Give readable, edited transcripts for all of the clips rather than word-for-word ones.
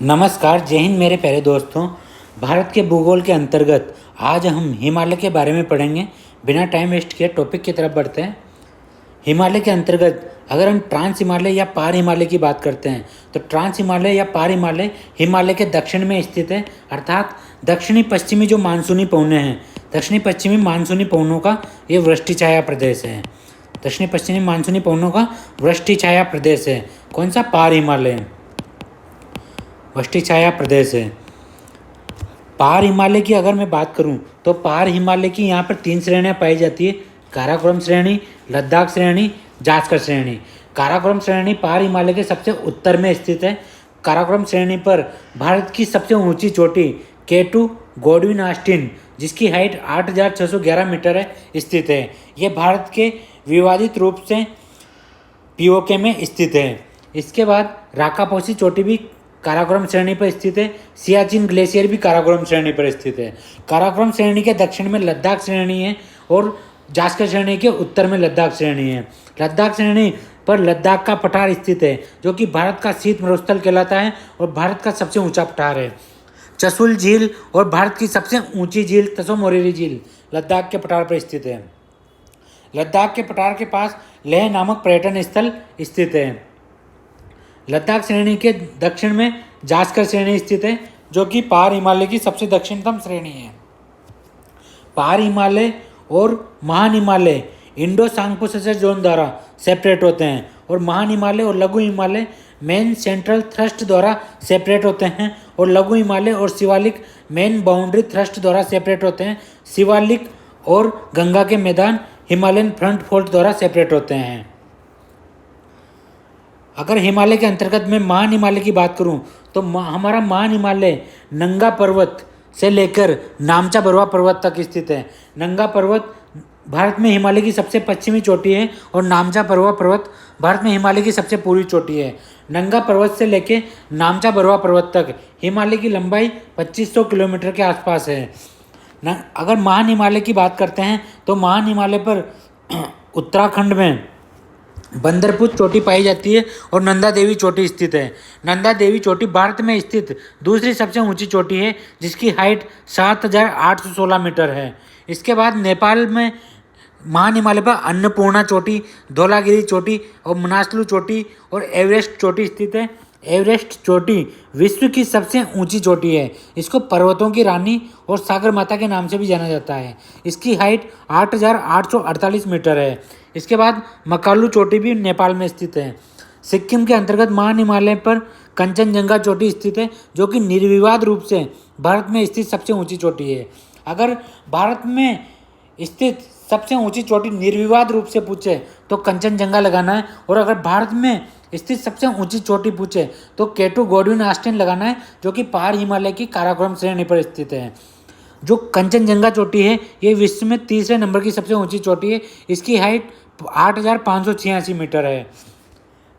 नमस्कार, जय हिंद मेरे प्यारे दोस्तों। भारत के भूगोल के अंतर्गत आज हम हिमालय के बारे में पढ़ेंगे। बिना टाइम वेस्ट किए टॉपिक की तरफ बढ़ते हैं। हिमालय के अंतर्गत अगर हम ट्रांस हिमालय या पार हिमालय की बात करते हैं तो ट्रांस हिमालय या पार हिमालय हिमालय के दक्षिण में स्थित है, अर्थात दक्षिणी पश्चिमी जो मानसूनी पवनें हैं, दक्षिणी पश्चिमी मानसूनी पवनों का ये वृष्टि छाया प्रदेश है। दक्षिणी पश्चिमी मानसूनी पवनों का वृष्टि छाया प्रदेश है। कौन सा? पार हिमालय वृष्टि छाया प्रदेश है। पार हिमालय की अगर मैं बात करूं तो पार हिमालय की यहाँ पर 3 श्रेणियाँ पाई जाती है: काराकोरम श्रेणी, लद्दाख श्रेणी, जास्कर श्रेणी। काराकोरम श्रेणी पार हिमालय के सबसे उत्तर में स्थित है। काराकोरम श्रेणी पर भारत की सबसे ऊंची चोटी K2 गॉडविन ऑस्टिन, जिसकी हाइट 8,611 मीटर है, स्थित है। यह भारत के विवादित रूप से पीओके में स्थित है। इसके बाद राकापोसी चोटी भी काराकोरम श्रेणी पर स्थित है। सियाचिन ग्लेशियर भी काराकोरम श्रेणी पर स्थित है। काराकोरम श्रेणी के दक्षिण में लद्दाख श्रेणी है और जास्कर श्रेणी के उत्तर में लद्दाख श्रेणी है। लद्दाख श्रेणी पर लद्दाख का पठार स्थित है, जो कि भारत का शीत मरुस्थल कहलाता है और भारत का सबसे ऊंचा पठार है। चसुल झील और भारत की सबसे ऊंची झील तसो मोरिरी झील लद्दाख के पठार पर स्थित है। लद्दाख के पठार के पास लेह नामक पर्यटन स्थल स्थित है। लद्दाख श्रेणी के दक्षिण में जास्कर श्रेणी स्थित है, जो कि पार हिमालय की सबसे दक्षिणतम श्रेणी है। पार हिमालय और महान हिमालय इंडो सांगपो-सचर जोन द्वारा सेपरेट होते हैं और महान हिमालय और लघु हिमालय मेन सेंट्रल थ्रस्ट द्वारा सेपरेट होते हैं और लघु हिमालय और शिवालिक मेन बाउंड्री थ्रस्ट द्वारा सेपरेट होते हैं। शिवालिक और गंगा के मैदान हिमालयन फ्रंट फोल्ड द्वारा सेपरेट होते हैं। अगर हिमालय के अंतर्गत मैं महान हिमालय की बात करूं तो हमारा महान हिमालय नंगा पर्वत से लेकर नामचा बरुआ पर्वत तक स्थित है। नंगा पर्वत भारत में हिमालय की सबसे पश्चिमी चोटी है और नामचा बरुआ पर्वत भारत में हिमालय की सबसे पूर्वी चोटी है। नंगा पर्वत से लेकर नामचा बरुआ पर्वत तक हिमालय की लंबाई 2500 किलोमीटर के आसपास है। अगर महान हिमालय की बात करते हैं तो महान हिमालय पर उत्तराखंड में बंदरपुर चोटी पाई जाती है और नंदा देवी चोटी स्थित है। नंदा देवी चोटी भारत में स्थित दूसरी सबसे ऊंची चोटी है, जिसकी हाइट 7,816 मीटर है। इसके बाद नेपाल में महान हिमालय पर अन्नपूर्णा चोटी, धौलागिरी चोटी और मनासलू चोटी और एवरेस्ट चोटी स्थित है। एवरेस्ट चोटी विश्व की सबसे ऊंची चोटी है। इसको पर्वतों की रानी और सागर माता के नाम से भी जाना जाता है। इसकी हाइट 8,848 मीटर है। इसके बाद मकालू चोटी भी नेपाल में स्थित है। सिक्किम के अंतर्गत महान हिमालय पर कंचनजंगा चोटी स्थित है, जो कि निर्विवाद रूप से भारत में स्थित सबसे ऊंची चोटी है। अगर भारत में स्थित सबसे ऊंची चोटी निर्विवाद रूप से पूछे तो कंचनजंगा लगाना है, और अगर भारत में स्थित सबसे ऊंची चोटी पूछे तो K2 गॉडविन ऑस्टिन लगाना है, जो कि पार हिमालय की काराकोरम श्रेणी पर स्थित है। जो कंचनजंगा चोटी है ये विश्व में तीसरे नंबर की सबसे ऊंची चोटी है। इसकी हाइट 8,586 मीटर है।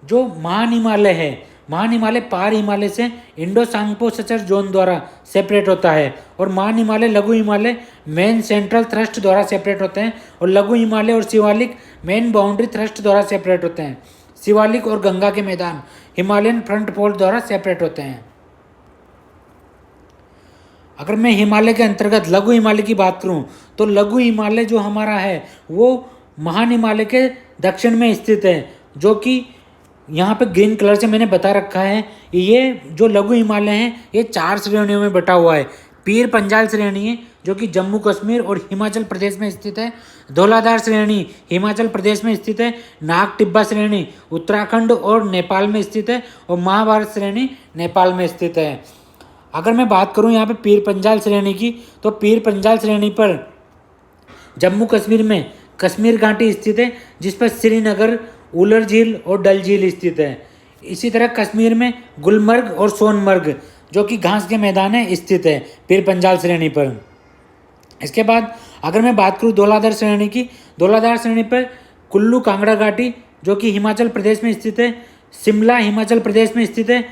जो महान हिमालय है, महान हिमालय पार हिमालय से इंडो सांगपो-सचर जोन द्वारा सेपरेट होता है और महान हिमालय लघु हिमालय मेन सेंट्रल थ्रस्ट द्वारा सेपरेट होते हैं और लघु हिमालय और शिवालिक मेन बाउंड्री थ्रस्ट द्वारा सेपरेट होते हैं। शिवालिक और गंगा के मैदान हिमालयन फ्रंट फोल्ड द्वारा सेपरेट होते हैं। अगर मैं हिमालय के अंतर्गत लघु हिमालय की बात करूं तो लघु हिमालय जो हमारा है वो महान हिमालय के दक्षिण में स्थित है, जो कि यहाँ पे ग्रीन कलर से मैंने बता रखा है। ये जो लघु हिमालय है ये 4 श्रेणियों में बटा हुआ है। पीर पंजाल श्रेणी है, जो कि जम्मू कश्मीर और हिमाचल प्रदेश में स्थित है। धौलाधार श्रेणी हिमाचल प्रदेश में स्थित है। नाग टिब्बा श्रेणी उत्तराखंड और नेपाल में स्थित है और महाभारत श्रेणी नेपाल में स्थित है। अगर मैं बात करूं यहाँ पे पीर पंजाल श्रेणी की तो पीर पंजाल श्रेणी पर जम्मू कश्मीर में कश्मीर घाटी स्थित है, जिस पर श्रीनगर, उलर झील और डल झील स्थित है। इसी तरह कश्मीर में गुलमर्ग और सोनमर्ग, जो कि घास के मैदान है, स्थित है पीर पंजाल श्रेणी पर। इसके बाद अगर मैं बात करूं धौलाधार श्रेणी की, धौलाधार श्रेणी पर कुल्लू कांगड़ा घाटी, जो कि हिमाचल प्रदेश में स्थित है, शिमला हिमाचल प्रदेश में स्थित है,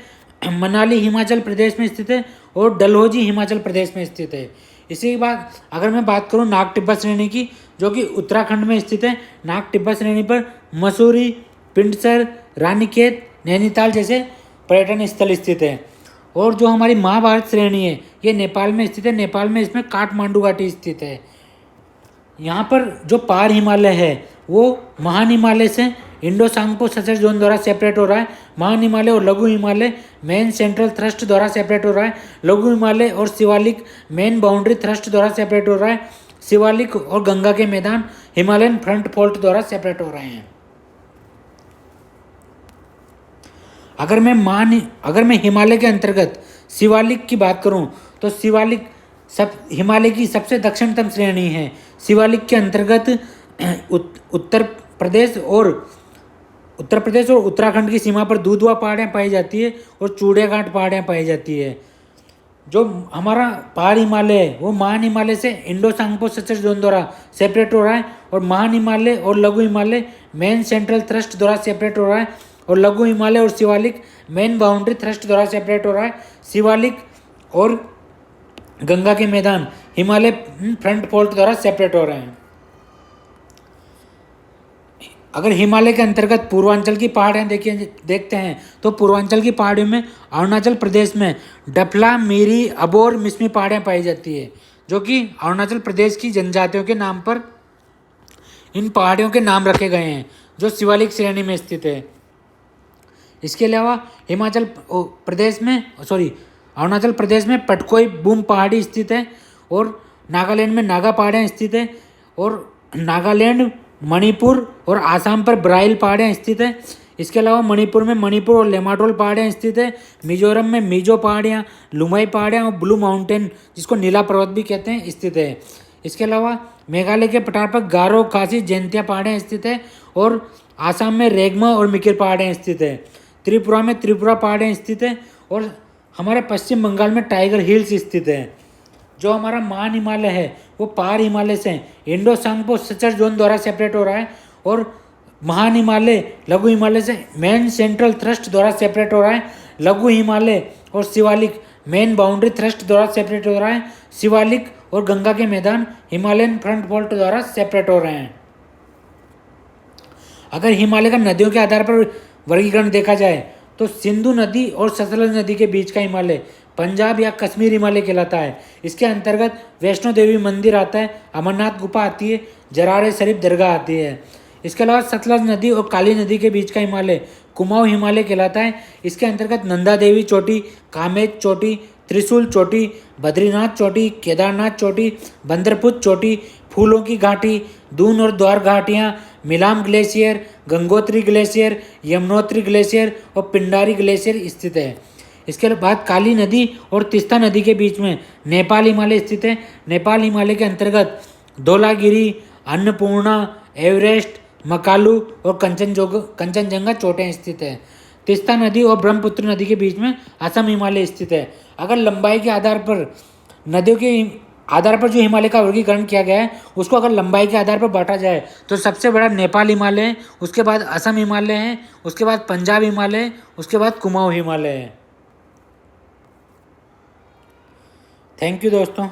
मनाली हिमाचल प्रदेश में स्थित है और डलहौजी हिमाचल प्रदेश में स्थित है। इसी के बाद अगर मैं बात करूं नाग टिब्बा श्रेणी की, जो कि उत्तराखंड में स्थित है, नाग टिब्बा श्रेणी पर मसूरी, पिंडसर, रानीखेत, नैनीताल जैसे पर्यटन स्थल स्थित है। और जो हमारी महाभारत श्रेणी है ये नेपाल में स्थित है। नेपाल में इसमें काठमांडू घाटी स्थित है। यहाँ पर जो पार हिमालय है वो महान हिमालय से इंडो सांगपो सचर जोन द्वारा सेपरेट हो रहा है। महान हिमालय और लघु हिमालय मेन सेंट्रल थ्रस्ट द्वारा सेपरेट हो रहा है। लघु हिमालय और शिवालिक मेन बाउंड्री थ्रस्ट द्वारा सेपरेट हो रहा है। शिवालिक और गंगा के मैदान हिमालयन फ्रंट फॉल्ट द्वारा सेपरेट हो रहे हैं। अगर मैं हिमालय के अंतर्गत शिवालिक की बात करूं तो शिवालिक हिमालय की सबसे दक्षिणतम श्रेणी है। शिवालिक के अंतर्गत उत्तर प्रदेश और उत्तराखंड की सीमा पर दूधवा पहाड़ियाँ पाई जाती है और चूड़ेघाट पहाड़ियाँ पाई जाती है। जो हमारा पहाड़ हिमालय है वो महान हिमालय से इंडो सांगपो सचर जोन द्वारा सेपरेट हो रहा है और महान हिमालय और लघु हिमालय मेन सेंट्रल थ्रस्ट द्वारा सेपरेट हो रहा है और लघु हिमालय और शिवालिक मेन बाउंड्री थ्रस्ट द्वारा सेपरेट हो रहा है। शिवालिक और गंगा के मैदान हिमालय फ्रंट फॉल्ट द्वारा सेपरेट हो रहे हैं। अगर हिमालय के अंतर्गत पूर्वांचल की पहाड़ियाँ देखते हैं तो पूर्वांचल की पहाड़ियों में अरुणाचल प्रदेश में डफला, मीरी, अबोर, मिसमी पहाड़ियाँ पाई जाती है, जो कि अरुणाचल प्रदेश की जनजातियों के नाम पर इन पहाड़ियों के नाम रखे गए हैं जो शिवालिक श्रेणी में स्थित है। इसके अलावा अरुणाचल प्रदेश में पटकोई बूम पहाड़ी स्थित है और नागालैंड में नागा पहाड़ियाँ स्थित है और नागालैंड, मणिपुर और आसाम पर ब्राइल पहाड़ियाँ स्थित है। इसके अलावा मणिपुर में मणिपुर और लेमाडोल पहाड़ियाँ स्थित है। मिजोरम में मिजो पहाड़ियाँ, लुमाई पहाड़ियाँ और ब्लू माउंटेन जिसको नीला पर्वत भी कहते हैं स्थित है। इसके अलावा मेघालय के पठार पर गारो, खासी, जैंतिया पहाड़ियाँ स्थित है और आसाम में रेगमा और मिकिर पहाड़ियाँ स्थित है। त्रिपुरा में त्रिपुरा पहाड़ियाँ स्थित है और हमारे पश्चिम बंगाल में टाइगर हिल्स स्थित है। जो हमारा महान हिमालय है वो पार हिमालय से इंडो सांगपो सचर जोन द्वारा सेपरेट हो रहा है और महान हिमालय लघु हिमालय से मेन सेंट्रल थ्रस्ट द्वारा सेपरेट हो रहा है। लघु हिमालय और शिवालिक मेन बाउंड्री थ्रस्ट द्वारा सेपरेट हो रहा है। शिवालिक और गंगा के मैदान हिमालयन फ्रंट फॉल्ट द्वारा सेपरेट हो रहे हैं। अगर हिमालय का नदियों के आधार पर वर्गीकरण देखा जाए तो सिंधु नदी और सतलज नदी के बीच का हिमालय पंजाब या कश्मीर हिमालय कहलाता है। इसके अंतर्गत वैष्णो देवी मंदिर आता है, अमरनाथ गुफा आती है, जरार शरीफ दरगाह आती है। इसके अलावा सतलज नदी और काली नदी के बीच का हिमालय कुमाऊं हिमालय कहलाता है। इसके अंतर्गत नंदा देवी चोटी, कामेत चोटी, त्रिशूल चोटी, बद्रीनाथ चोटी, केदारनाथ चोटी, बंदरपुर चोटी, फूलों की घाटी, दून और द्वार घाटियाँ, Milam glacier, Gangotri glacier, Yamunotri glacier और पिंडारी ग्लेशियर स्थित है। इसके बाद काली नदी और तिस्ता नदी के बीच में नेपाल हिमालय स्थित है। नेपाल हिमालय के अंतर्गत धौलागिरी, अन्नपूर्णा, एवरेस्ट, मकालू और कंचनजंगा चोटियाँ स्थित है। तिस्ता नदी और ब्रह्मपुत्र नदी के बीच में असम हिमालय स्थित है। अगर लंबाई के आधार पर नदियों के आधार पर जो हिमालय का वर्गीकरण किया गया है उसको अगर लंबाई के आधार पर बांटा जाए तो सबसे बड़ा नेपाल हिमालय है, उसके बाद असम हिमालय है, उसके बाद पंजाब हिमालय है, उसके बाद कुमाऊं हिमालय है। थैंक यू दोस्तों।